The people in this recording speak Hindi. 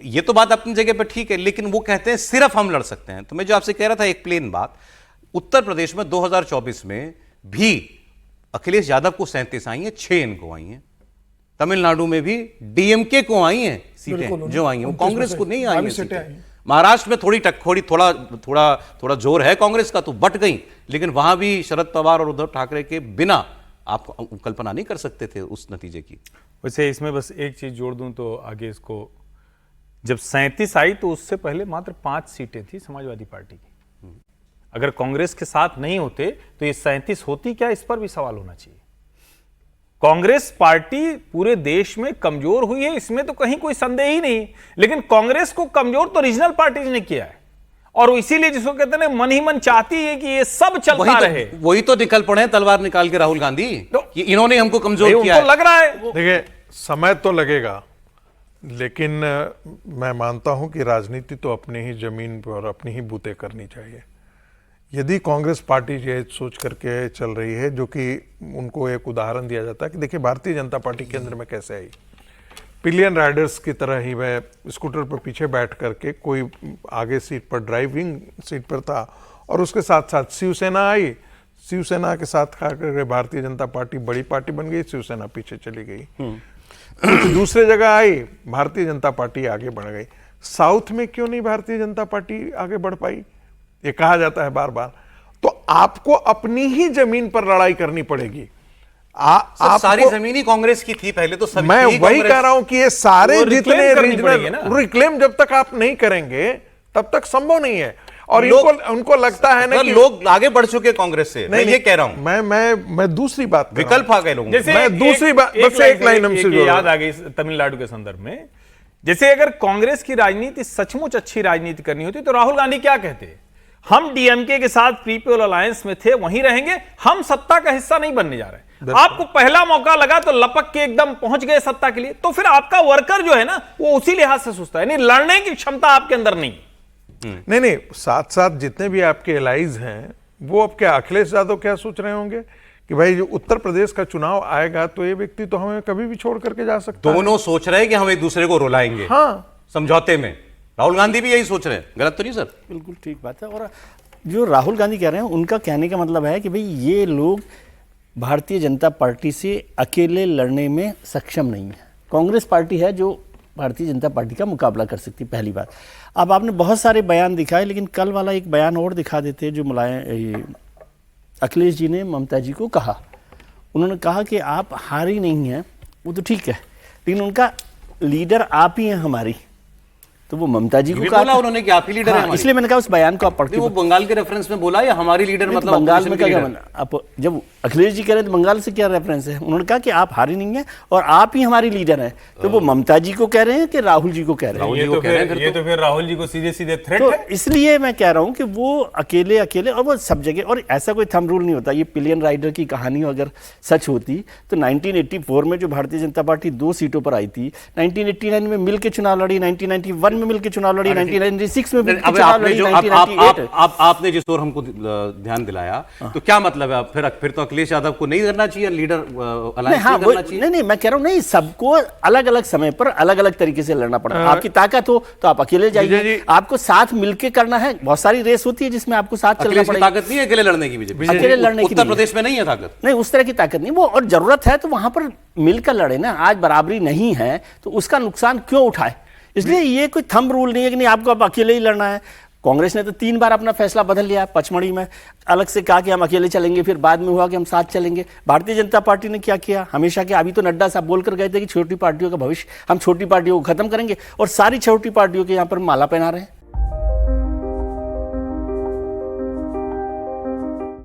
ये तो बात अपनी जगह पर ठीक है, लेकिन वो कहते हैं सिर्फ हम लड़ सकते हैं। तो मैं जो आपसे कह रहा था एक प्लेन बात, उत्तर प्रदेश में 2024 में भी अखिलेश यादव को 37 आई हैं, 6 इनको आई हैं। तमिलनाडु में भी डीएमके को आई हैं सीटें, जो आई हैं वो कांग्रेस को नहीं आई हैं। महाराष्ट्र में थोड़ा जोर है कांग्रेस का, तो बट गई, लेकिन वहां भी शरद पवार और उद्धव ठाकरे के बिना आप कल्पना नहीं कर सकते थे उस नतीजे की। वैसे इसमें बस एक चीज जोड़ दूं तो आगे इसको, जब 37 आई तो उससे पहले मात्र 5 सीटें थी समाजवादी पार्टी की। अगर कांग्रेस के साथ नहीं होते तो ये 37 होती क्या, इस पर भी सवाल होना चाहिए। कांग्रेस पार्टी पूरे देश में कमजोर हुई है, इसमें तो कहीं कोई संदेह ही नहीं, लेकिन कांग्रेस को कमजोर तो रीजनल पार्टीज ने किया है, और इसीलिए जिसको कहते हैं मन ही मन चाहती है कि ये सब चलता रहे। वही तो निकल पड़े हैं तलवार निकाल के राहुल गांधी, कि इन्होंने हमको कमजोर किया है। लग रहा है, देखिए समय तो लगेगा, लेकिन मैं मानता हूं कि राजनीति तो अपनी ही जमीन पर अपनी ही बूते करनी चाहिए। यदि कांग्रेस पार्टी ये सोच करके चल रही है, जो कि उनको एक उदाहरण दिया जाता है कि देखिए भारतीय जनता पार्टी केंद्र में कैसे आई, पिलियन राइडर्स की तरह ही वह स्कूटर पर पीछे बैठ करके, कोई आगे सीट पर ड्राइविंग सीट पर था, और उसके साथ साथ शिवसेना आई, शिवसेना के साथ खा करके भारतीय जनता पार्टी बड़ी पार्टी बन गई, शिवसेना पीछे चली गई। कुछ दूसरे जगह आई, भारतीय जनता पार्टी आगे बढ़ गई। साउथ में क्यों नहीं भारतीय जनता पार्टी आगे बढ़ पाई, ये कहा जाता है बार बार। तो आपको अपनी ही जमीन पर लड़ाई करनी पड़ेगी। आप सारी जमीन ही कांग्रेस की थी पहले, तो सभी मैं वही कह रहा हूं कि ये सारे जितने रिक्लेम जब तक आप नहीं करेंगे तब तक संभव नहीं है। और उनको लगता है ना कि लोग आगे बढ़ चुके कांग्रेस से, मैं ये कह रहा हूं। मैं दूसरी बात, विकल्प आ गए लोगों, मैं दूसरी बात, बस एक लाइन हमसे याद आ गई तमिलनाडु के संदर्भ में। जैसे अगर कांग्रेस की राजनीति सचमुच अच्छी राजनीति करनी होती तो राहुल गांधी क्या कहते, हम डीएमके के साथ पीपल अलायंस में थे, वहीं रहेंगे, हम सत्ता का हिस्सा नहीं बनने जा रहे। आपको पहला मौका लगा तो लपक के एकदम पहुंच गए सत्ता के लिए, तो फिर आपका वर्कर जो है ना वो उसी लिहाज से सोचता है, नहीं लड़ने की क्षमता आपके अंदर नहीं। नहीं, साथ साथ जितने भी आपके एलाइज हैं, वो अब क्या अखिलेश यादव क्या सोच रहे होंगे कि भाई जो उत्तर प्रदेश का चुनाव आएगा तो ये व्यक्ति तो हमें कभी भी छोड़ करके जा सकता है। दोनों सोच रहे हैं कि हम एक दूसरे को रुलाएंगे, हाँ, समझौते में। राहुल गांधी भी यही सोच रहे हैं, गलत तो नहीं सर? बिल्कुल ठीक बात है। और जो राहुल गांधी कह रहे हैं, उनका कहने का मतलब है कि भाई ये लोग भारतीय जनता पार्टी से अकेले लड़ने में सक्षम नहीं है। कांग्रेस पार्टी है जो भारतीय जनता पार्टी का मुकाबला कर सकती है, पहली बात। अब आपने बहुत सारे बयान दिखाए, लेकिन कल वाला एक बयान और दिखा देते जो अखिलेश जी ने ममता जी को कहा। उन्होंने कहा कि आप हारी नहीं हैं, वो तो ठीक है, लेकिन उनका लीडर आप ही हैं हमारी। तो वो ममता जी को बोला उन्होंने कि आप ही लीडर हैं। इसलिए मैंने कहा उस बयान को आप पढ़ के, वो बंगाल के रेफरेंस में बोला या हमारी लीडर मतलब बंगाल में क्या आप जब अखिलेश जी कह रहे हैं तो बंगाल से क्या रेफरेंस है? उन्होंने कहा कि आप हारी नहीं है और आप ही हमारी लीडर हैं। तो वो ममता जी को कह रहे हैं कि राहुल जी को कह रहे हैं? ये तो फिर राहुल जी को सीधे सीधे थ्रेट है। इसलिए मैं कह रहा हूं कि वो अकेले और वो सब जगह, और ऐसा कोई थंब रूल नहीं होता। ये पिलियन राइडर की कहानी अगर सच होती तो 1984 में जो भारतीय जनता पार्टी 2 सीटों पर आई थी, 1989 में मिलकर चुनाव लड़ी, 1991 में मिलकर चुनाव लड़ी, 1996 में आपने जिस ओर हमको ध्यान दिलाया, तो क्या मतलब है फिर तो अखिलेश यादव को नहीं करना चाहिए लीडर अलायंस नहीं करना चाहिए? नहीं, मैं कह रहा हूं नहीं, सबको अलग अलग समय पर अलग अलग तरीके से लड़ना पड़ता है। आपकी ताकत हो तो आप अकेले जाइए, आपको साथ मिलकर करना है। बहुत सारी रेस होती है जिसमें आपको साथ चलना पड़ेगा। ताकत नहीं है अकेले लड़ने की, अकेले लड़ने की उत्तर प्रदेश में नहीं है ताकत, नहीं उस तरह की ताकत नहीं। वो और जरूरत है तो वहां पर मिलकर लड़े ना। आज बराबरी नहीं है तो उसका नुकसान क्यों उठाए? इसलिए ये कोई थंब रूल नहीं है कि नहीं आपको अब अकेले ही लड़ना है। कांग्रेस ने तो 3 बार अपना फैसला बदल लिया। पचमढ़ी में अलग से कहा कि हम अकेले चलेंगे, फिर बाद में हुआ कि हम साथ चलेंगे। भारतीय जनता पार्टी ने क्या किया हमेशा के, अभी तो नड्डा साहब बोलकर गए थे कि छोटी पार्टियों का भविष्य, हम छोटी पार्टियों को खत्म करेंगे, और सारी छोटी पार्टियों के यहाँ पर माला पहना रहे हैं।